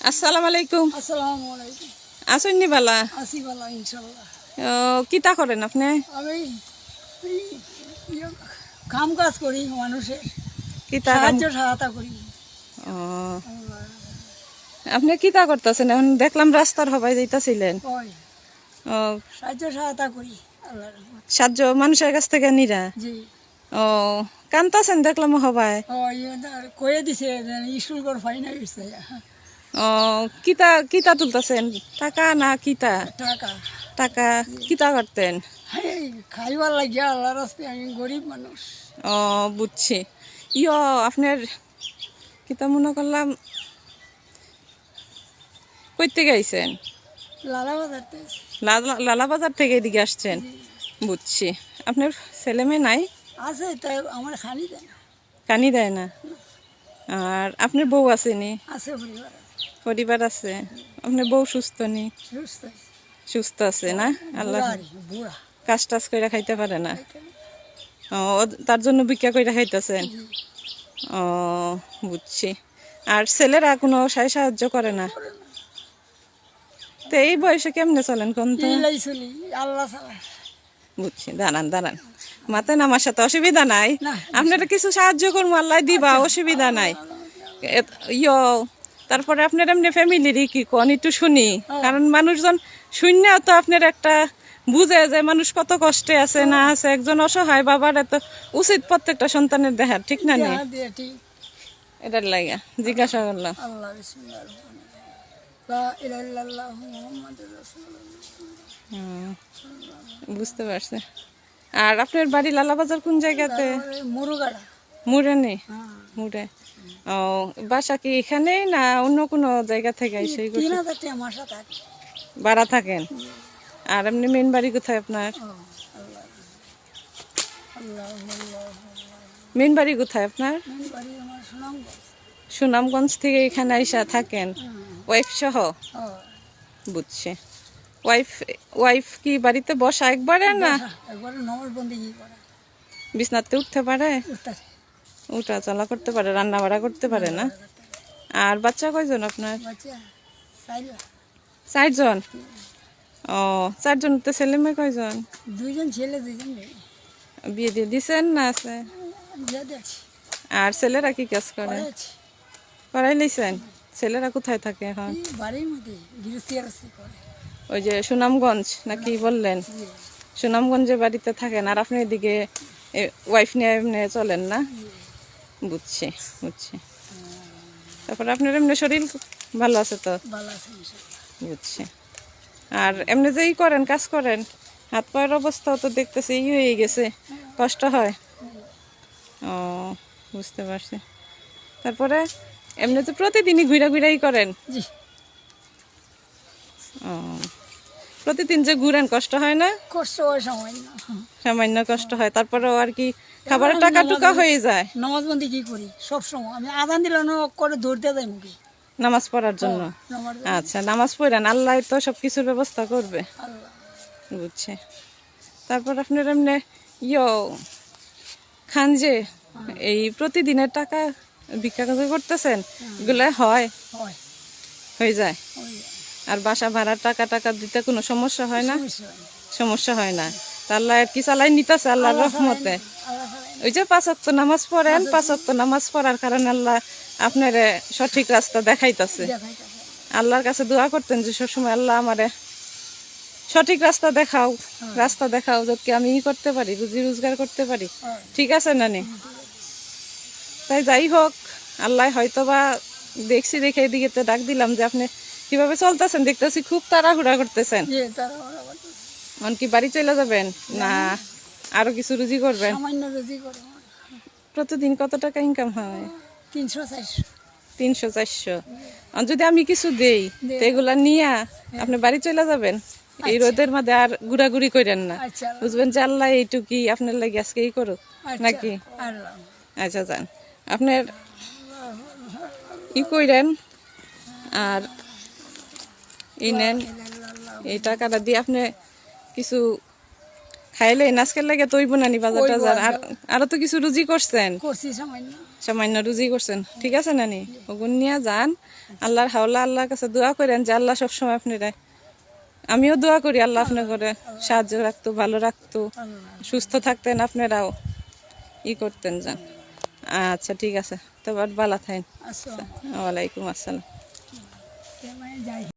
আসসালামু আলাইকুম। আসসালামু আলাইকুম। আসুননি বালা? আছি ভালো ইনশাল্লাহ। কিতা করেন আপনি? আমি এই ইয়ে কাম কাজ করি, মানুষের কিতা কাম? সাহায্য সহায়তা করি। ও, আপনি কিতা করতেছেন এখন? দেখলাম রাস্তার হবাই যাইতাছিলেন। ওই ও, সাহায্য সহায়তা করি আল্লাহর রহমতে। সাহায্য মানুষের কাছ থেকে নিরা? জি। ও, কান্তাছেন দেখলাম হবাই। ও কয়ে দিছে স্কুল কর ফাইনাল হয়েছে ও, কিতা কিতা তুলতাছেন? টাকা না কিতা? টাকা। টাকা কিতা করতেন? এই খাইবার লাগিয়া আল্লাহর রাস্তায়, আমি গরিব মানুষ। ও, বুঝছি। আপনার কিতা মনে করলাম কই থেকে আইছেন? লালা বাজারতে। লালা বাজার থেকে এদিকে আসছেন? বুঝছি। আপনার ছেলে মেয়ে নাই? আছে, তাই আমার খানি দেয় না। কানি দেয় না? আর আপনার বউ আসেনি? আছে, পরিবার আছে। পরিবার আছে? আপনার বউ সুস্থ নি? সুস্থ আছে। সুস্থ আছে না? আল্লাহ। বুড়া কাজ টাজ করে খাইতে পারে না? ও, তার জন্য ভিক্ষা করে খাইতেছেন? ও, বুঝছি। আর ছেলেরা কোনো সাহায্য করে না? তো এই বয়সে কেমনে চলেন কোন তো? চলি আল্লাহ ছাড়া। বুঝছি। দাঁড়ান দাঁড়ান, মাথায় নামার সাথে অসুবিধা নাই। না। আপনারা কিছু সাহায্য করবো, আল্লাহ দিবা, অসুবিধা নাই। ইয়ো, তারপরে আপনার এমনি ফ্যামিলিরই কি কোন একটু শুনি, কারণ মানুষজন শূন্যও তো আপনার একটা বুঝে যে মানুষ কত কষ্টে আছে না আছে। একজন অসহায় বাবার এত উচিত প্রত্যেকটা সন্তানের দেখার, ঠিক না? নি এটার লাগে জিজ্ঞাসা করলাম। আল্লাহ বিসমিল্লাহির রহমানির রহিম। লা ইলাহা ইল্লাল্লাহু মুহাম্মাদুর রাসূলুল্লাহ। বুঝতে পারছি। আর আপনার বাড়ি লালাবাজার কোন জায়গাতে? মুরুগাড়া। মুড়ে নেই? হ্যাঁ। মুড়ে। ও, বাসা কি এখানেই না অন্য কোনো জায়গা থেকে এসে 3000 টাকা মাসে থাকে। ভাড়া থাকেন? আর এমনি মেন বাড়ি কোথায় আপনার? আল্লাহ আল্লাহ আল্লাহ। মেন বাড়ি কোথায় আপনার? মেন বাড়ি আমার সুনামগঞ্জ। সুনামগঞ্জ থেকে এখানে আইসা থাকেন ওয়াইফ সহ? বুঝছি। ওয়াইফ ওয়াইফ কি বাড়িতে বসা একবারে না? একবারে নমরবন্দি করে। বিছনাতে উঠতে পারে? উঠতাছে। উঠা চলা করতে পারে, রান্না বাড়া করতে পারে না? আর বাচ্চা কয়জন আপনার? বাচ্চা 4 4জন? ও, 4জন তো ছেলে মেয়ে কয়জন? 2জন ছেলে 2জন মেয়ে। বিয়ে দিয়ে দিছেন না আছে? বিয়ে দিয়েছি। আর ছেলেরা কি কাজ করে? করেছি। পড়াই লইছেন? ছেলেরা কোথায় থাকে এখন? এই বাড়ির মধ্যে গৃহস্থী করে। ওই যে সুনামগঞ্জ নাকি বললেন? সুনামগঞ্জে বাড়িতে থাকেন, আর আপনি এদিকে ওয়াইফ নিয়ে এমনি চলেন না? বুঝছি বুঝছি। তারপরে আপনার এমনি শরীর ভালো আছে তো? ভালো আছে ইনশাআল্লাহ। বুঝছি। আর এমনি যেই করেন, কাজ করেন, হাত পায়ের অবস্থাও তো দেখতেছি হয়ে গেছে, কষ্ট হয়? ও, বুঝতে পারছি। তারপরে এমনি তো প্রতিদিনই ঘুরাই করেন? জি। ও, প্রতিদিন যে ঘুরেন কষ্ট হয় না? কষ্ট হয় সামান্য। সামান্য কষ্ট হয়, তারপরেও আর কি খাবারের টাকা টুকা হয়ে যায়? নামাজ বন্দি কি করি সব সময়, আমি আজান দিলে করে ধরতে যাই মুখে নামাজ পড়ার জন্য? আচ্ছা, নামাজ পড়েন, আল্লাহ তো সব কিছুর ব্যবস্থা করবে। বুঝছে। তারপর আপনার এমনি খান যে এই প্রতিদিনের টাকা ভিক্ষা করতেছেন, এগুলো হয়? হয়ে যায়? আর বাসা ভাড়ার টাকা টাকা দিতে কোনো সমস্যা হয় না? সমস্যা হয় না। আল্লাহ আর কি চালাই নিতেছে আল্লাহর রহমতে। ওই যে 5 ওয়াক্ত নামাজ পড়েন, 5 ওয়াক্ত নামাজ পড়ার কারণে আল্লাহ আপনার সঠিক রাস্তা দেখাইতেছে। আল্লাহর কাছে দোয়া করতেন যে সবসময় আল্লাহ আমারে সঠিক রাস্তা দেখাও, রাস্তা দেখাও, যাতে আমি করতে পারি, রুজি রোজগার করতে পারি। ঠিক আছে নানি? তাই যাই হোক, আল্লাহ হয়তো বা দেখছি দেখে এদিকে তো ডাক দিলাম যে আপনি কিভাবে চলতেছেন, দেখতেছি খুব তাড়াহুড়া করতেছেন। মন কি বাড়ি চলে যাবেন না আরো কিছু রুজি করবেন? প্রতিদিন কত টাকা ইনকাম হয়? 300-400। যদি আমি কিছু দেই তো এগুলা নিয়ে আপনি বাড়ি চলে যাবেন? এই রোদের মধ্যে আর ঘুরাঘুরি করেন না, বুঝবেন যে আল্লাহ এইটুকি আপনার লাগে আজকে এই করুক নাকি? আচ্ছা যান, আপনার ই করেন আর ই নেন, এই টাকাটা দিয়ে আপনি কিছু খাইলে নাচকের লাগে তৈব নানি বাজার টাজার আর আরো তো কিছু রুজি করছেন, করছি সামান্য। সামান্য রুজি করছেন, ঠিক আছে নানি, ওগুন নিয়ে যান। আল্লাহর হাওলা, আল্লাহর কাছে দোয়া করেন যে আল্লাহ সবসময় আপনারা, আমিও দোয়া করি আল্লাহ আপনার করে সাহায্য রাখতো, ভালো রাখতো, সুস্থ থাকতেন আপনারাও, ই করতেন যান। আচ্ছা ঠিক আছে, তো ভালো থাকেন। আসসালামু ওয়ালাইকুম আসসালাম। আলাইকুম। যাই